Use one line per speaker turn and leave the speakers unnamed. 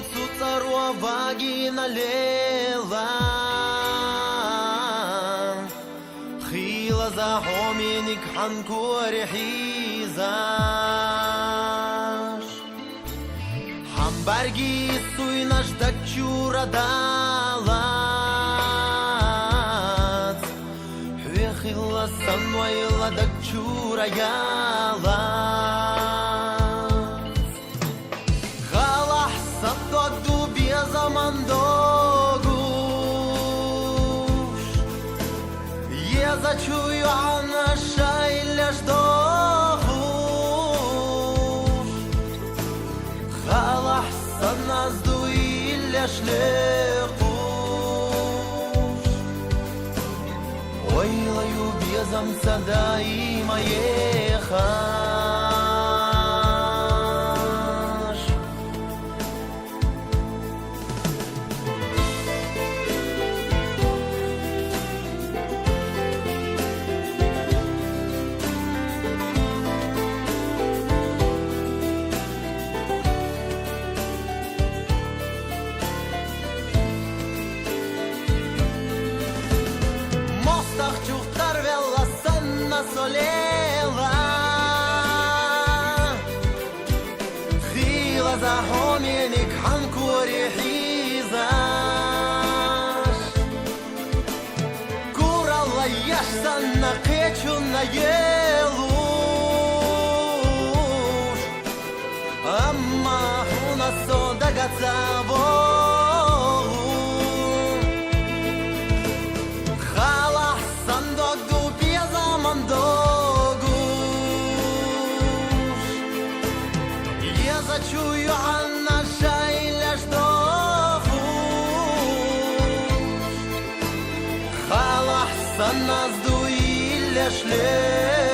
zu tsarua vagina lela khila za hominik hankor hizash hambargi suinash dakchura dalat khila sanwaila dakchura yala zaman dogush Я зачую, а наша или ждохуш Халахсан нас дуиля шлехуш Ойлаю безам садай моеха Solela Khila za hominik hankuri hizash Kuralla yaşsan na qechun na yelush Amma huna soda gatsavo Зачую, а наша иля ждохуш Халахсан нас дуиля шле